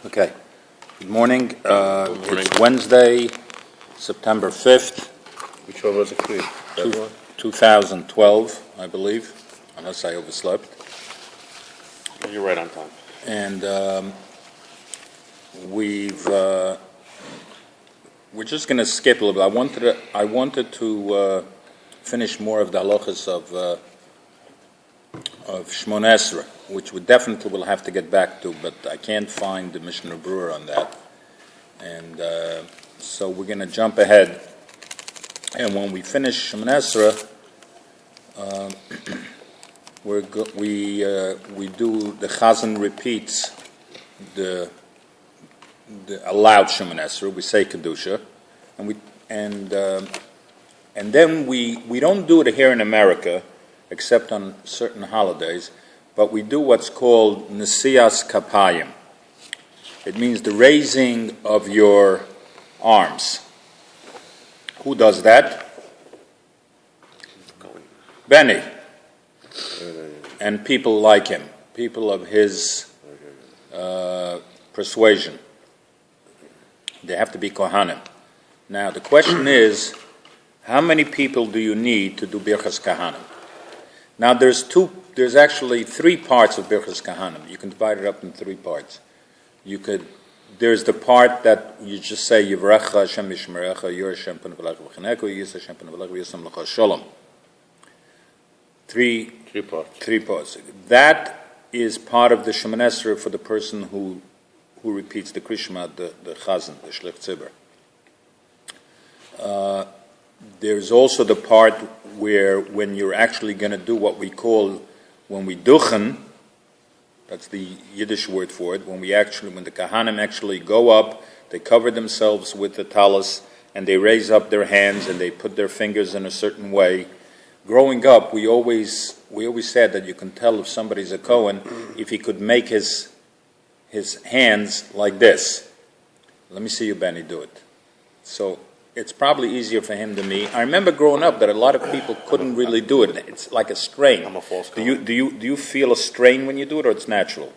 Okay. Good morning. It's Wednesday, September 5th. Which one was it, please? 2012, I believe, unless I overslept. You're right on time. And we're just going to skip a little bit. I wanted to finish more of the halachas of Shmona Esrei, which we definitely will have to get back to, but I can't find the Mishnah Brewer on that. And so we're going to jump ahead. And when we finish Shmona Esrei, we do the Chazan repeats the allowed Shmona Esrei. We say Kedusha, and then we don't do it here in America, except on certain holidays, but we do what's called Nesias Kapayim. It means the raising of your arms. Who does that? Benny. And people like him, people of his persuasion. They have to be Cohanim. Now the question is, how many people do you need to do Birchas Kohanim? Now there's actually three parts of Birchas Kohanim. You can divide it up in three parts. There's the part that you just say Yivrecha Hashem Yishmerecha Yor Hashem Panav Elecha V'Chaneku Yis Hashem Panav Elecha V'Yisam Lecha Shalom. Three parts. That is part of the Shemona Esrei for the person who repeats the Krishma, the Chazan, the Shlich Tzibur. There's also the part where when you're actually going to do what we call, when we duchen, that's the Yiddish word for it, when the Kohanim actually go up, they cover themselves with the talis, and they raise up their hands, and they put their fingers in a certain way. Growing up, we always said that you can tell if somebody's a Kohen if he could make his hands like this. Let me see you, Benny, do it. So it's probably easier for him than me. I remember growing up that a lot of people couldn't really do it. It's like a strain. I'm a false Kohen. Do you feel a strain when you do it, or it's natural?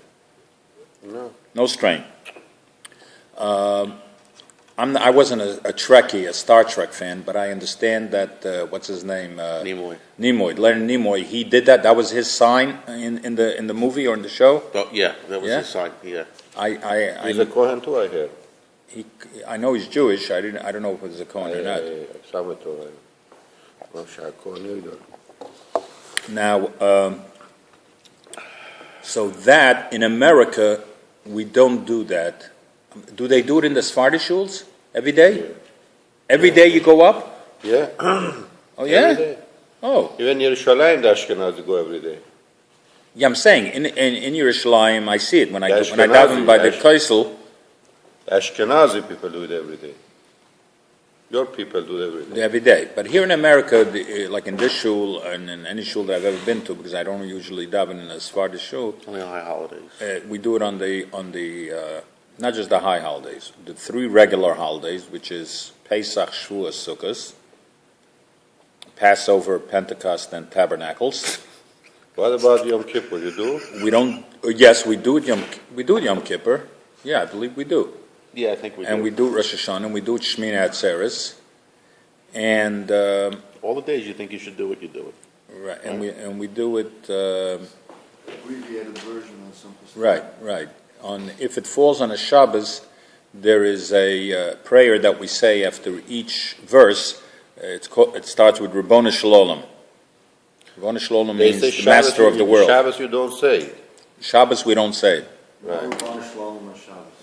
No strain. I wasn't a Trekkie, a Star Trek fan, but I understand that what's his name? Nimoy. Leonard Nimoy. He did that. That was his sign in the movie or in the show. Oh, yeah, that was his sign. Yeah. He's a Kohen too, I hear. I know he's Jewish. I don't know if he's a Kohen or not. Now, so that in America we don't do that. Do they do it in the Sephardi shuls every day? Yeah. Every day you go up? Yeah. Oh yeah. Every day. Oh. Even Yerushalayim, the Ashkenazi go every day. Yeah, I'm saying in Yerushalayim I see it when I daven by the Kaisel. Ashkenazi people do it every day. Your people do it Every day. But here in America, like in this shul and in any shul that I've ever been to, because I don't usually daven in a Sephardi shul. Only on high holidays. We do it on the not just the high holidays, the three regular holidays, which is Pesach, Shavuos, Sukkot, Passover, Pentecost, and Tabernacles. What about Yom Kippur? You do? We don't. Yes, we do it Yom Kippur. Yeah, I believe we do. Yeah, I think we do. And we do Rosh Hashanah, and we do it Shmini Atzeres, and all the days you think you should do it, you do it. Right, and we do it. Abbreviated version on some Right. If it falls on a Shabbos, there is a prayer that we say after each verse. It starts with Rabboni Shalom. Rabboni Shalom means the master of the world. Shabbos you don't say it. Shabbos we don't say it.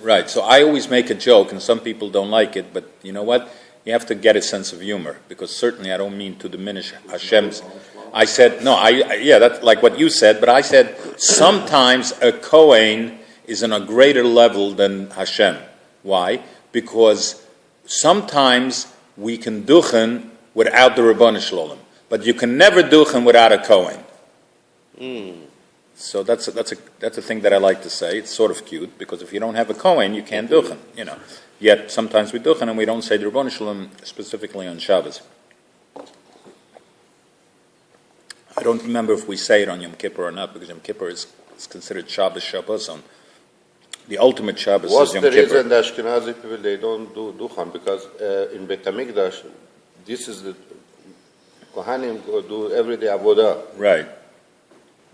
Right. So I always make a joke, and some people don't like it, but you know what? You have to get a sense of humor, because certainly I don't mean to diminish Hashem's. I said no. That's like what you said, but I said sometimes a Kohen is on a greater level than Hashem. Why? Because sometimes we can duchen without the Rabboni Shalom, but you can never duchen without a Kohen. So that's a thing that I like to say. It's sort of cute, because if you don't have a Kohen, you can't duchen. Yet sometimes we duchen and we don't say the Rabboni Shalom specifically on Shabbos. I don't remember if we say it on Yom Kippur or not, because Yom Kippur is considered Shabbos on The ultimate Shabbos What's is Yom the Kippur. reason the Ashkenazi people, they don't do Duchan? Because in Beit HaMikdash, this is the Cohanim go do every day Avodah. Right,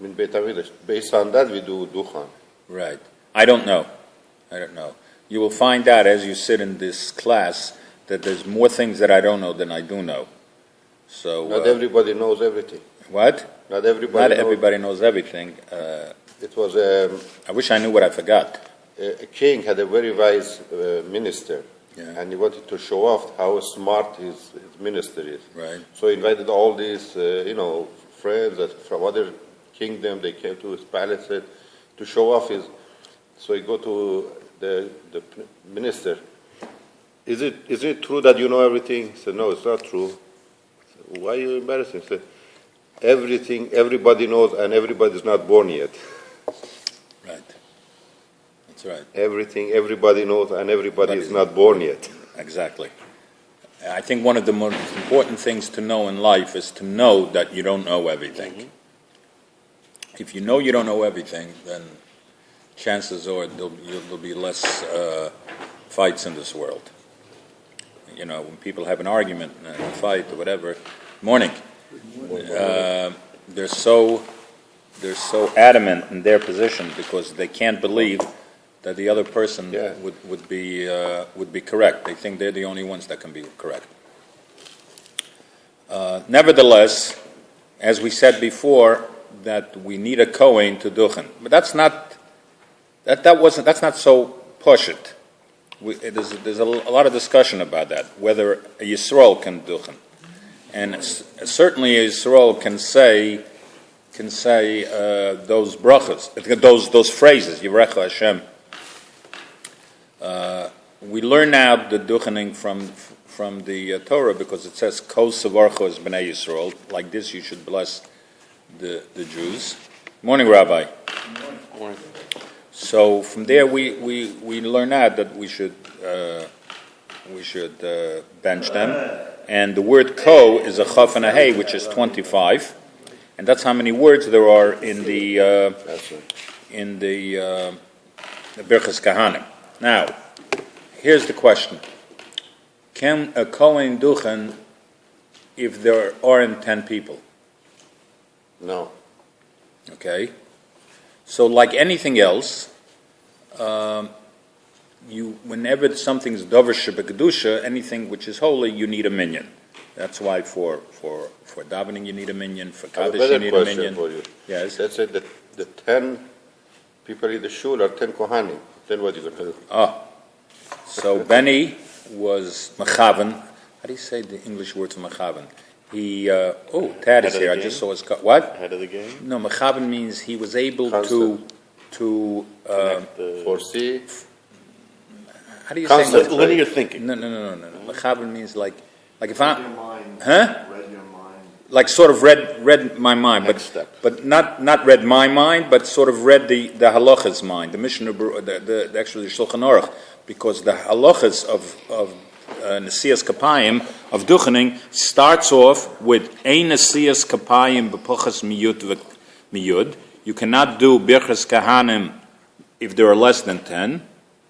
In Beit HaMikdash. Based on that, we do Duchan. right. I don't know. You will find out as you sit in this class that there's more things that I don't know than I do know. So Not everybody knows everything. what? Not everybody Not knows. everybody knows everything. It was I wish I knew what I forgot. a king had a very wise minister, Yeah. and he wanted to show off how smart his minister is. Right. So he invited all these, friends that from other kingdom. They came to his palace to show off his. So he go to the minister. Is it true that you know everything? He said, no, it's not true. Said, why are you embarrassing? He said, everything everybody knows, and everybody's not born yet. Right. That's right. Everything everybody knows, and everybody is not born yet. Exactly. I think one of the most important things to know in life is to know that you don't know everything. Mm-hmm. If you know you don't know everything, then chances are there'll be less fights in this world. You know, when people have an argument, a fight, or whatever, morning, they're so adamant in their position because they can't believe that the other person would be correct. They think they're the only ones that can be correct. Nevertheless, as we said before, that we need a Kohen to duchen, but that's not so push-it. There's a lot of discussion about that, whether a Yisrael can duchen, and certainly a Yisrael can say those brachas, those phrases, Yirecha Hashem. We learn now the duchening from the Torah because it says Kol Savarcho is Bnei Yisrael. Like this, you should bless the Jews. Morning, Rabbi. Morning. So from there, we learn out that we should bench them, and the word ko is a chaf and a hey, which is 25, and that's how many words there are in the Birchas Cohanim. Now, here's the question: can a Kohen duchen if there aren't 10 people? No. Okay. So, like anything else, whenever something's davar shebekadusha, anything which is holy, you need a minyan. That's why for davening you need a minyan. For kaddish you need a minyan. For you. Yes. Let's say that the 10 people in the shul are 10 kohanim. Then what are you going to do? Oh, so Benny was mechavan. How do you say the English word for mechavan? He, Tad is here. I just saw his what? Head of the game? No, mechavan means he was able to foresee. How do you Concept. say? Linear thinking. No. Mechavan means like if I, Read your mind. huh? Read your mind. Like sort of read my mind, Next step. but not read my mind, but sort of read the halachas mind, the Mishnah, the actually Shulchan Aruch, because the halachas of Nesias Kapayim of duchening starts off with Ein Nesias Kapayim b'pochas miyud. You cannot do Birchas Cohanim if there are less than 10.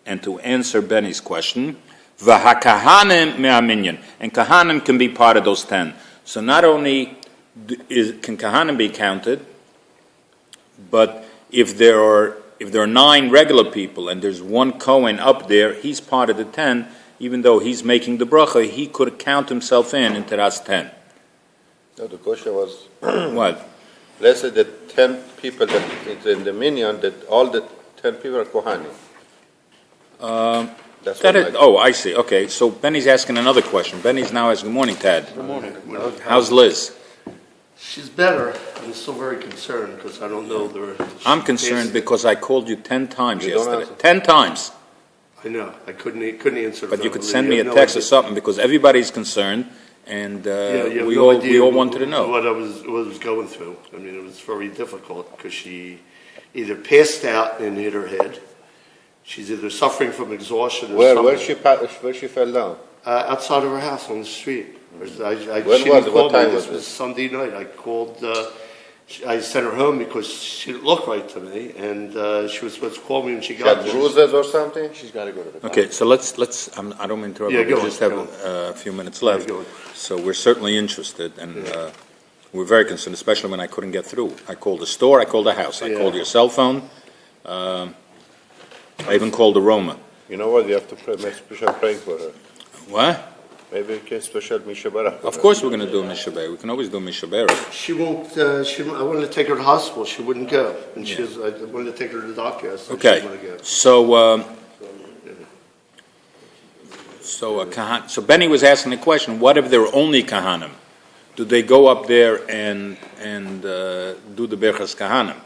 And to answer Benny's question, v'hakahanim me'aminyan, and Kohanim can be part of those 10. So not only can Kohanim be counted, but if there are 9 regular people and there's one Kohen up there, he's part of the 10. Even though he's making the bracha, he could count himself into that 10. No, the question was, What? let's say that 10 people that is in the minyan, that all the 10 people are kohanim. That's what I see. Okay, so Benny's asking another question. Benny's now asking, good morning, Tad. Good morning. How's Liz? She's better. I'm still very concerned because I don't know the. I'm concerned because I called you 10 times You don't yesterday. answer. 10 times. I know. I couldn't answer. But the you phone. could send me You a have no text or idea. something because everybody's concerned, and You have we no idea all wanted to know. what I was going through. I mean, it was very difficult because she either passed out and hit her head. She's either suffering from exhaustion or something. Where she fell down? Outside of her house on the street. When was it? What time was This it? was Sunday night. I called I sent her home because she didn't look right to me, and she was supposed to call me when she She got got there. bruises or something? She's gotta go to the doctor. Okay, so let's, I don't mean to interrupt, Yeah, but go we on, just have go a few minutes left. go on. So we're certainly interested, and we're very concerned, especially when I couldn't get through. I called the store, I called the house, I Yeah. called your cell phone, I even called the Roma. You know what, we have to make special praying for her. What? Maybe we can special Mishabara. Of course we're going to do a Mishabeh. We can always do Mishabeh. She won't. I wanted to take her to the hospital. She wouldn't go, and Yeah. I wanted to take her to the doctor. So Okay, she didn't want to go. So Benny was asking the question: what if they're only Cohanim? Do they go up there and do the Berchas Cohanim?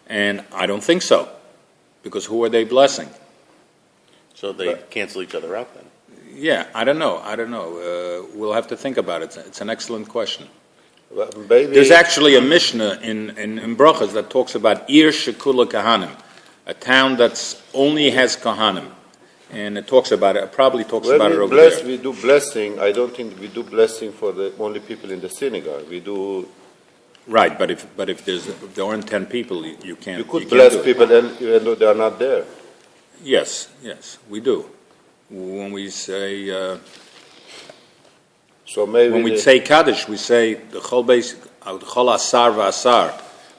And I don't think so, because who are they blessing? So they cancel each other out then. Yeah, I don't know. We'll have to think about it. It's an excellent question. Maybe There's actually a Mishnah in Brachas that talks about Ir Shekula Kohanim, a town that's only has Kohanim, and it talks about it. It probably talks when about it we over bless, there. we do blessing. I don't think we do blessing for the only people in the synagogue. We do. Right, but if there aren't 10 people, you can't. You could can't bless do it. people even though they are not there. Yes, we do. When we say So maybe when we say Kaddish, we say the Chol Beis Chol Asar V'Asar,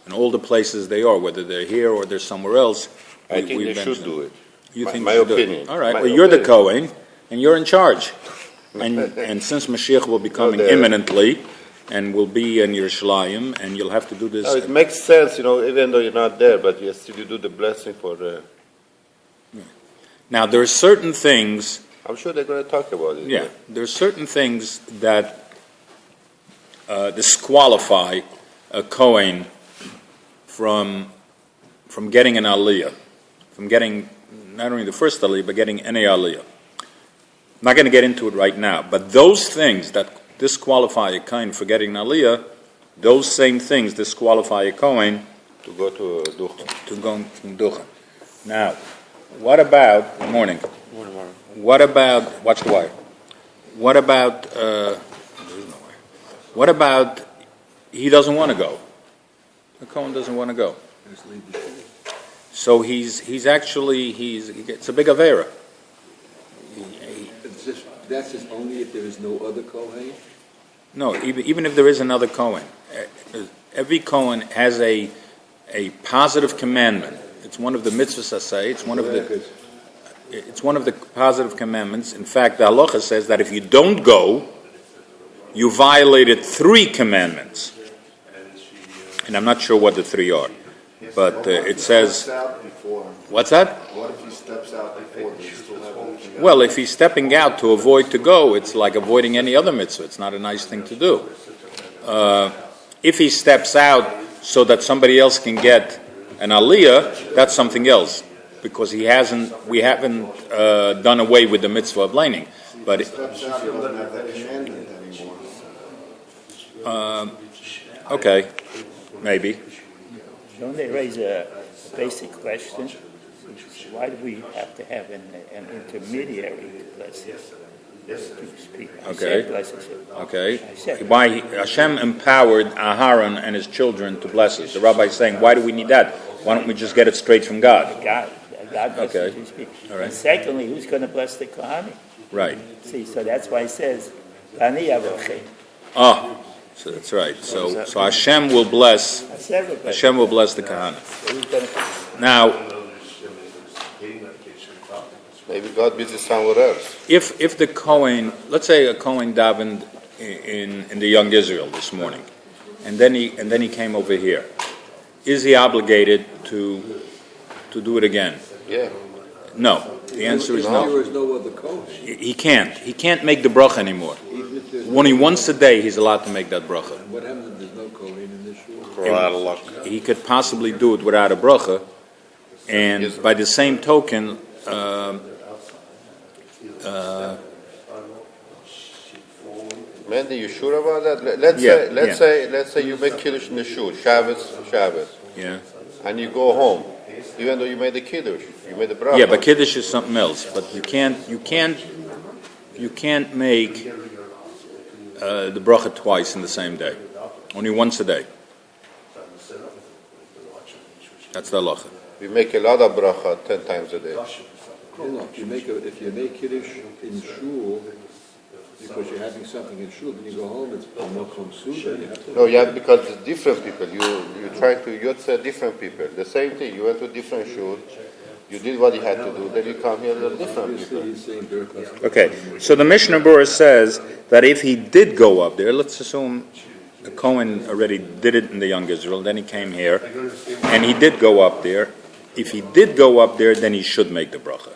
in all the places they are, whether they're here or they're somewhere else. I think we they mention should do it. You think my we should do it? opinion. All right. My Well, you're the opinion. Kohen, and you're in charge. And since Mashiach will be coming there. imminently, and will be in Yerushalayim, and you'll have to do this. No, it makes sense, even though you're not there, but you still you do the blessing for. Now, there are certain things. I'm sure they're going to talk about it. Yeah, there are certain things that disqualify a Kohen from getting an aliyah, from getting not only the first aliyah, but getting any aliyah. I'm not going to get into it right now, but those things that disqualify a Kohen for getting an aliyah, those same things disqualify a Kohen To go to Ducha. to go to Ducha. Now, what about, good morning, what about, watch the wire, what about he doesn't want to go? The Kohen doesn't want to go. So it's a big avera. That's just only if there is no other Kohen? No, even if there is another Kohen, every Kohen has a positive commandment. It's one of the mitzvahs asay. It's one of the positive commandments. In fact, the halacha says that if you don't go, you violated 3 commandments. And I'm not sure what the 3 are, but it says. What's that? What if he steps out before they still have everything? Well, if he's stepping out to avoid to go, it's like avoiding any other mitzvah. It's not a nice thing to do. If he steps out so that somebody else can get an aliyah, that's something else, because we haven't done away with the mitzvah of laning. But Steps out, he doesn't have that commandment anymore. okay, maybe. Don't they raise a basic question? Why do we have to have an intermediary to bless it? To speak. I Okay. said blesses it. Okay, I said, why Hashem empowered Aharon and his children to bless us? The rabbi is saying, why do we need that? Why don't we just get it straight from God? God blesses Okay. to speak. All right. And secondly, who's going to bless the Cohanim? Right. See, so that's why it says, Ani Avochem. Oh, so that's right. So Hashem will bless. I said it, but Hashem will bless the Kahana. who's going to Now, Maybe God busy somewhere else. if the Kohen, let's say a Kohen davened in the Young Israel this morning, and then he came over here, is he obligated to do it again? Yeah. No. The answer is no. There is no other Kohen. He can't. He can't make the bracha anymore. Even if there's Only once a day he's allowed to make that bracha. what happens if there's no Kohen in this shul? For a lot of luck. He could possibly do it without a bracha, and by the same token, Mendy, you sure about that? Let's say you make kiddush in the shul, Shabbos, yeah, and you go home, even though you made the kiddush, you made the bracha. yeah. But kiddush is something else. But you can't make the bracha twice in the same day. Only once a day. That's the halacha. We make a lot of bracha 10 times a day. No, if you make Kiddush in shul, because you're having something in shul, then you go home, it's Mokom Suda, you have to... No, yeah, because it's different people. You try to yotze different people. The same thing. You went to different shul. You did what you had to do. Then you come here to different people. Obviously, he's saying Birkas. Okay, so the Mishnah Berurah says that if he did go up there, let's assume the Cohen already did it in the Young Israel, then he came here, and he did go up there. If he did go up there, then he should make the bracha.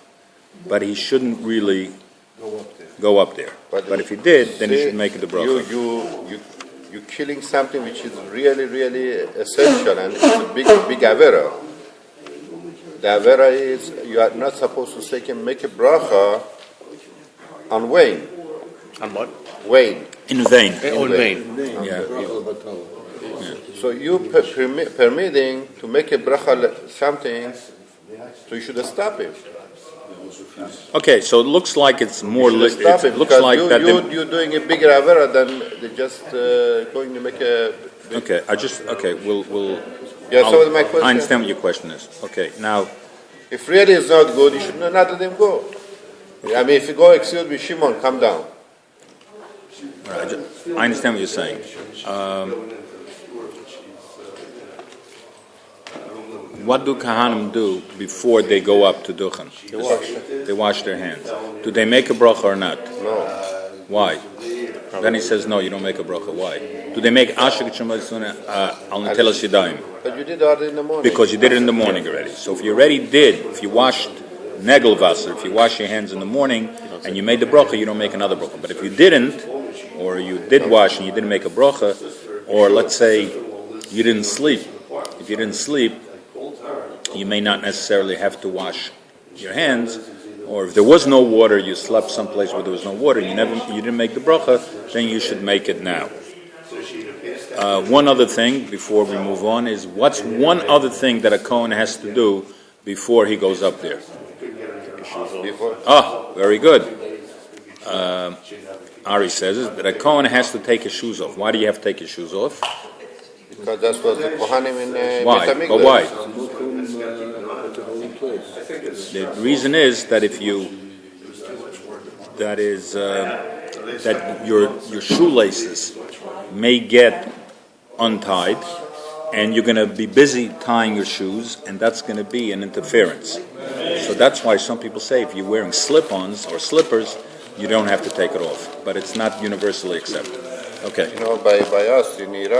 But he shouldn't really go up there. But if he did, then he should make the bracha. You're killing something which is really, really essential, and it's a big avera. The avera is you are not supposed to make a bracha on Wayne. On what? Wayne. In vain. On vain. Yeah. So you permitting to make a bracha something, so you should stop it. Okay, so it looks like it's more. You should stop it Looks because like that. you're doing a bigger avera than they just going to make a. Okay, we'll. Yeah, so my question. I understand what your question is. Okay, now. If really it's not good, you should not let them go. I mean, if you go, excuse me, Shimon, come down. I understand what you're saying. What do Cohanim do before they go up to Duchen? They wash their hands. Do they make a bracha or not? No. Why? Then he says, no, you don't make a bracha. Why? Do they make Ashik Shemazuna al Netelas Yadayim? But you did that in the morning. Because you did it in the morning already. So if you already did, if you washed Negelwasser, if you wash your hands in the morning and you made the bracha, you don't make another bracha. But if you didn't, or you did wash and you didn't make a bracha, or let's say you didn't sleep. If you didn't sleep, you may not necessarily have to wash your hands. Or if there was no water, you slept someplace where there was no water, you didn't make the bracha, then you should make it now. One other thing before we move on is, what's one other thing that a Kohen has to do before he goes up there? Very good. Ari says that a Kohen has to take his shoes off. Why do you have to take your shoes off? Because that's what the Cohanim in Why? Beit HaMikdash. But why? It's a holy place. The reason is that that your shoelaces may get untied, and you're going to be busy tying your shoes, and that's going to be an interference. So that's why some people say if you're wearing slip-ons or slippers, you don't have to take it off. But it's not universally accepted. Okay. By us in Iran.